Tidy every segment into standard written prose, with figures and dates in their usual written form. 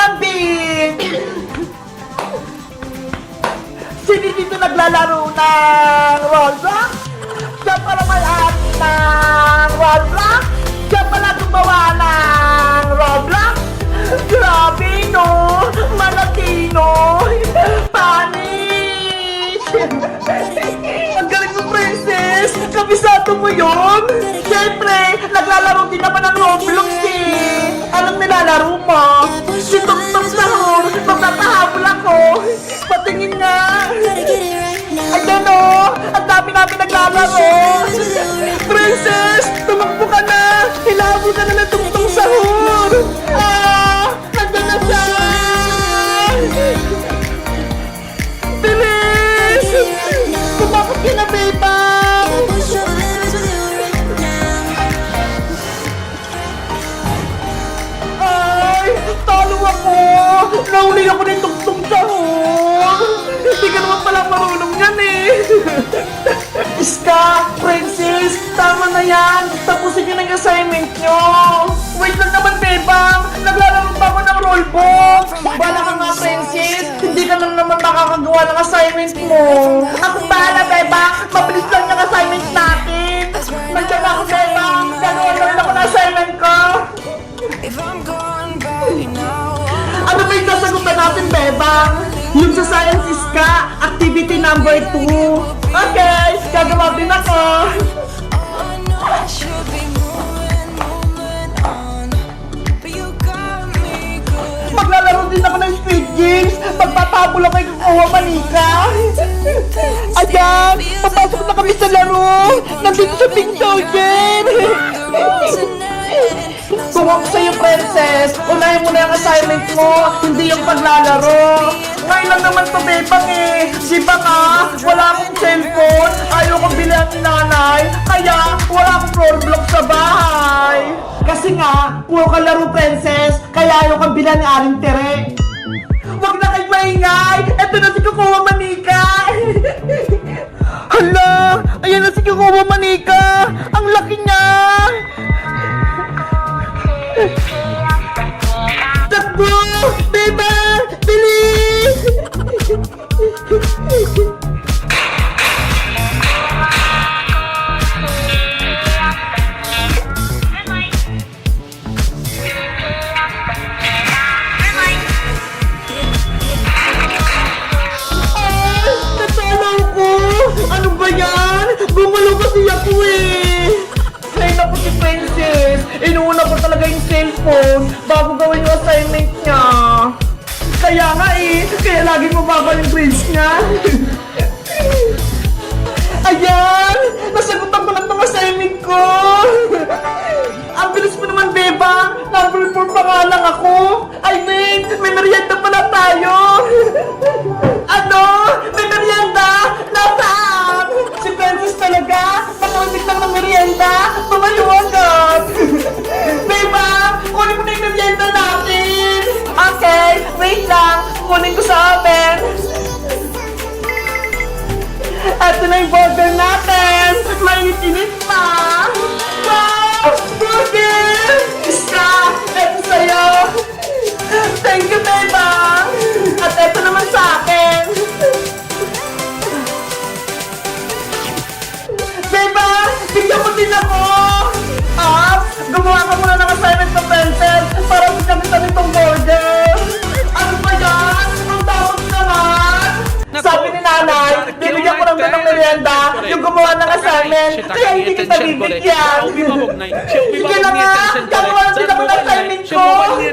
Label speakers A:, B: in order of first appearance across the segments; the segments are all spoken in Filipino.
A: lambing! Sino dito naglalaro ng Roblox? Siya pala may-ari ng Roblox? Siya pala gumawa ng Roblox? Grabe, no? Malatino! Panish! Ang galing mo, princess! Kabisado mo yun? Siyempre, naglalaro din naman ng Roblox eh! Anong nilalaro mo? Si Tok-Tok Sahur! Magpapahabol ako! Patingin nga! Ayan o! Ang dami namin naglalaro! Princess! Tumakbo ka na! Hilahabol ka na ng Tok-Tok Sahur! Ah! Nandun na siya! Bilis! Tumakot ka na, Bebang! Ay! Talo ako! Nahuli ako ng Tok-Tok Sahur! Hindi ka naman pala marunong yan eh! Iska! Princess! Tama na yan! Tapusin nyo na yung assignment nyo! Wait lang naman, Bebang! Naglalaro pa ako ng rollbox! Bala ka nga, Princess! Hindi ka lang naman makakagawa ng assignment mo! Ako bahala, Bebang! Mabilis lang yung assignment natin! Nandiyan ako, Bebang! Ganoon lang ako ng assignment ko! Ano ba yung sasagutan natin, Bebang? Yung sa Science Iska, activity number 2. Okay, gagawa din ako. Maglalaro din ako ng Squid Games. Magpapahabol ako kay Kukuha Manika. Ayan, papasok na kami sa laro. Nandito sa Pink Soldier. Kung ako sa'yo, Princess, unahin mo na yung assignment mo, hindi yung paglalaro. Ngayon lang naman to, Bebang eh. Di ba nga, wala akong cellphone, ayaw kong bilhan ni nanay, kaya wala akong Roblox sa bahay. Kasi nga, puro ka laro, Princess, kaya ayaw kong bilhan ni Aling Tere. Huwag na kayo maingay! Eto na si Kukuha Manika! Hala! Ayan na si Kukuha Manika! Ang laki niya! Takbo! Beba! Bilis! Natalaw ko! Ano ba yan? Gumalaw kasi ako eh! Ay naku si Princess! Inuuna ko talaga yung cellphone bago gawin yung assignment niya. Kaya nga eh, kaya laging mababa yung grades niya. Ayan! Nasagutan ko na itong assignment ko! Ang bilis mo naman, Beba! Number 4 pa nga lang ako! I mean, may merienda pala tayo! Ano? May merienda? Nasaan? Si Princess talaga? Nakamit lang ng merienda? Tumayo agad! Beba! Kunin mo na yung merienda natin! Okay, wait lang! Kunin ko sa amin! Ito na yung burger natin! Mainit-init pa! Wow! Burger! Iska! Ito sa'yo! Thank you, Beba! At ito naman sa akin! Beba! Bigyan mo din ako! Gumawa ka muna ng assignment ng pencil para magkamitan itong burger! Ano ba yan? Ang takot naman! Sabi ni nanay, bibigyan ko ng ganang merienda yung gumawa ng assignment, kaya hindi kita bibigyan. Sige na nga, gagawa din ako ng assignment ko.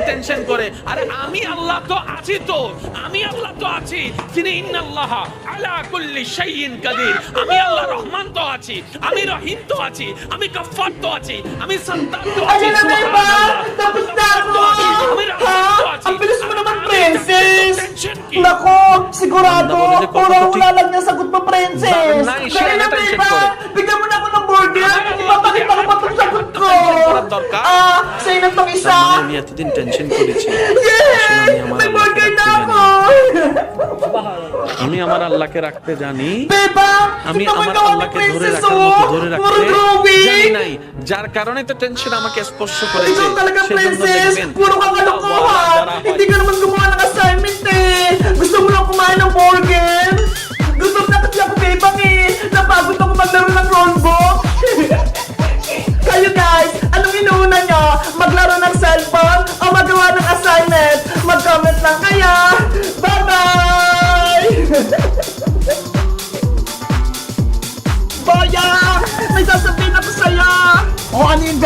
B: Tension করে আরে আমি আল্লাহ তো আছি তো আমি আল্লাহ তো আছি যিনি ইন্নাল্লাহ আলা কুল্লি শাইইন কাদির আমি আল্লাহ রহমান তো আছি আমি রহিম তো আছি আমি গফফার তো আছি আমি সাত্তার তো আছি
A: Ayan na, Beba! Tapos na ako! Ha? Ang bilis mo naman, Princess! Nako, sigurado, wala lang niya sagot mo, Princess! Dali na, Beba! Bigyan mo na ako ng burger! Ipapakita ko pa itong sagot ko! Sa'yo na itong isa!
B: আমি এতদিন টেনশন করেছি
A: Yay! May burger na ako!
B: আমি আমার আল্লাহকে রাখতে জানি
A: Beba!
B: আমি
A: ito
B: আমার
A: mo gawa ni
B: আল্লাহকে ধরে
A: Princess,
B: রাখার মতো ধরে
A: Puro
B: রাখতে
A: drawing!
B: জানি নাই যার কারণে তো টেনশন আমাকে স্পর্শ করেছে
A: Ikaw talaga,
B: সেজন্য
A: Princess!
B: দেখবেন
A: Puro ka kalokohan! Hindi ka naman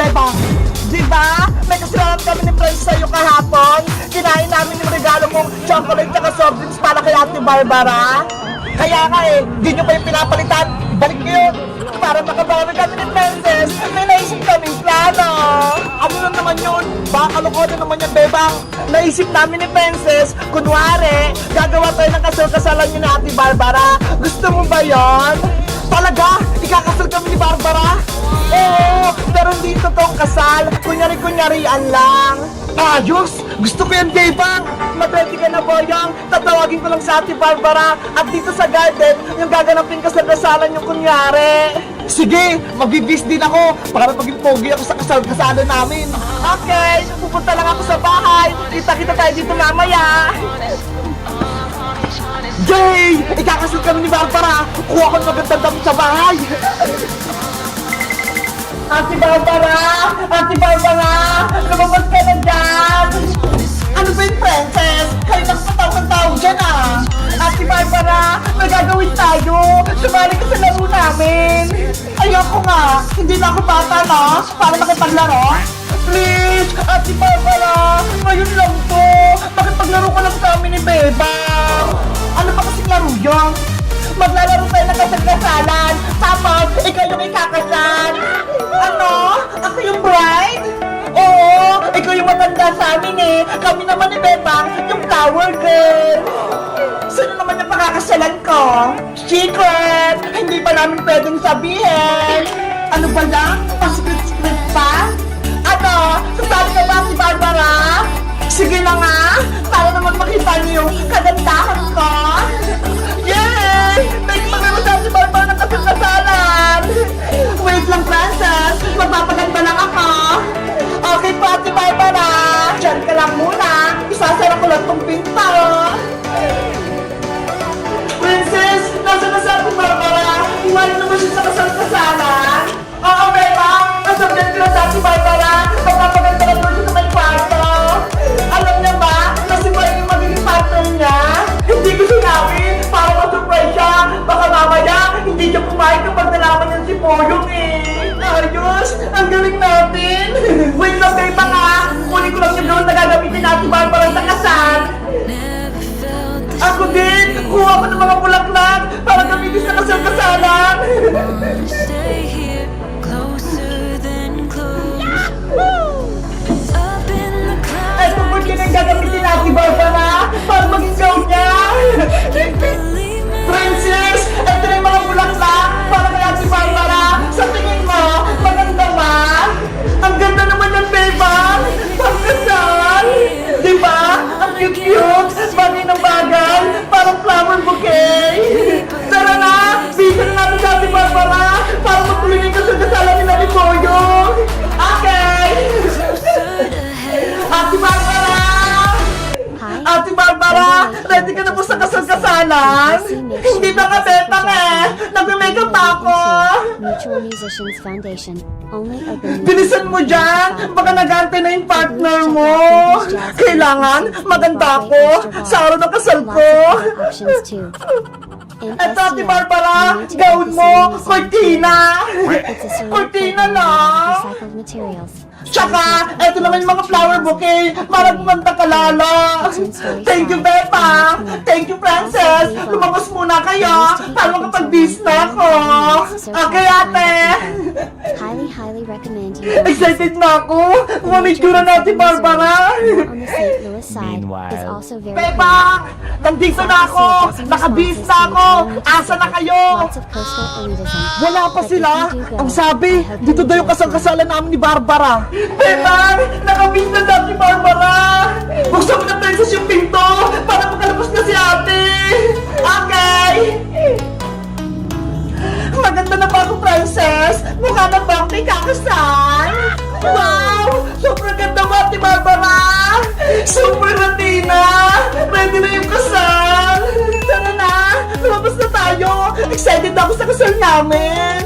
A: Bebang, di ba? May kasalanan kami ni Prince sa'yo kahapon. Kinain namin yung regalo mong chocolate at soft drinks para kay Ate Barbara. Kaya nga eh, di nyo pa yung pinapalitan. Balik nyo yun. Para makabawi kami ni Princess, may naisip kaming plano. Ano na naman yun? Baka kalokohan naman yan, Bebang. Naisip namin ni Princess, kunwari, gagawa tayo ng kasal-kasalan nyo na Ate Barbara. Gusto mo ba yon? Talaga? Ikakasal kami ni Barbara? Oo, pero hindi totoong kasal. Kunyari-kunyarian lang. Ayos! Gusto ko yan, Bebang! Mag-ready ka na, Boyang! Tatawagin ko lang sa Ate Barbara at dito sa garden, yung gaganapin kasal-kasalan yung kunyari. Sige, magbibis din ako para maging pogi ako sa kasal-kasalan namin. Okay, pupunta lang ako sa bahay. Kita-kita tayo dito mamaya. Jay! Ikakasal kami ni Barbara! Kuha ko ng magandang damit sa bahay! Ate Barbara! Ate Barbara! Lumabas ka na dyan! Ano ba yung Princess? Kanina ko patawag-tawag dyan ah! Ate Barbara! May gagawin tayo! Sumali ka sa laro namin! Ayoko nga! Hindi na ako bata na! Para makipaglaro! Please! Ate Barbara! Ngayon lang to! Makipaglaro ka lang sa amin ni Beba! Ano ba kasing laro yun? Maglalaro tayo ng kasal-kasalan, tapos ikaw yung ikakasal. Ano? Ako yung bride? Oo, ikaw yung matanda sa amin eh. Kami naman ni Bebang, yung flower girl. Sino naman yung pakakasalan ko? Secret! Hindi pa namin pwedeng sabihin. Ano ba lang? Pa-secret pa? Ano? Sasali ka ba si Barbara? Sige na nga, para naman makita niyo yung kagandahan ko. Yay! Thank you maglaro si Barbara ng kasal-kasalan! Wait lang, Princess! Magpapaganda lang ako! Okay po, Ate Barbara! Diyan ka lang muna! Isasara ko lang tong pinto! Princess! Nasa na si Ate Barbara? Iwanan naman siya sa kasal-kasalan? Oo, Beba! Nasabdan ko lang sa Ate Barbara! Magpapaganda lang naman siya sa may kwarto! Alam niya ba na si Marie yung magiging partner niya? Hindi ko sinabi! Para ma-surprise siya! Baka mamaya, hindi siya pumayag kapag nalaman niya si Poyong eh! Ayos! Ang galing natin! Wait lang kayo pa nga! Kunin ko lang yung gawin na gagamitin natin para sa kasal! Ako din! Kuha ko ng mga bulaklak para gamitin sa kasal-kasalan! Eto po din ang gagamitin natin, Barbara! Para maging gown niya! Princess! Ito na yung mga bulaklak para kay Ate Barbara! Sa tingin mo, maganda ba? Ang ganda naman ng Beba! Pagkasal! Diba? Ang cute-cute! Bagay ng bagay! Parang flower bouquet! Tara na! Bisa na natin sa Ate Barbara! Para magtuloy na yung kasal-kasalan nila ni Boyong! Okay! Ate Barbara! Ate Barbara! Ready ka na po sa kasal-kasalan? Hindi pa ka betang eh! Nag-makeup pa ako!
C: Mutual Musicians Foundation. Only open.
A: Bilisan mo dyan! Baka nag-aantay na yung partner mo! Kailangan maganda ako sa araw ng kasal ko! Eto, Ate Barbara! Gawin mo! Cortina! Cortina lang!
C: Recycled materials.
A: Tsaka, eto naman yung mga flower bouquet para gumanda ka lalo. Thank you, Beba. Thank you, Princess. Lumabas muna kayo para makapag-bis na ako. Okay, ate.
C: Highly recommend you.
A: Excited na ako. Mamitsura natin, Barbara.
C: On the St. Louis side is also very
A: Beba, nandito na ako. Nakabis na ako. Asa na kayo?
C: Lots of coastal elitism.
A: Wala pa sila. Ang sabi, dito daw yung kasal-kasalan namin ni Barbara. Bebang! Nakabis na si Barbara! Buksan mo na, Princess, yung pinto para makalabas na si ate! Okay! Maganda na ba ako, Princess? Mukha na ba akong ikakasal? Wow! Sobrang ganda mo, Ate Barbara! Super Latina! Ready na yung kasal! Tara na! Lumabas na tayo! Excited ako sa kasal namin!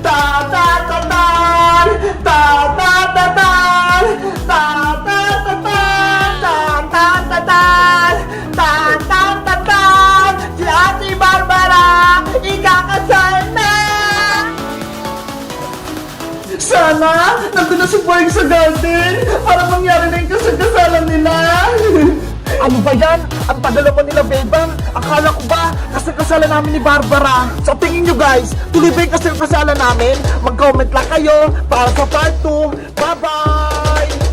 A: Ta-ta-ta-tan! Ta-ta-ta-tan! Ta-ta-ta-tan! Ta-ta-ta-tan! Ta-ta-ta-tan! Si Ate Barbara! Ikakasal na! Sana sana nandun na si Boyeng sa garden para mangyari na yung kasal-kasalan nila. Ano ba yan? Ang tagal naman nila, Bebang. Akala ko ba kasal-kasalan namin ni Barbara? Sa tingin nyo guys, tuloy ba yung kasal-kasalan namin? Mag-comment lang kayo para sa part 2. Bye-bye!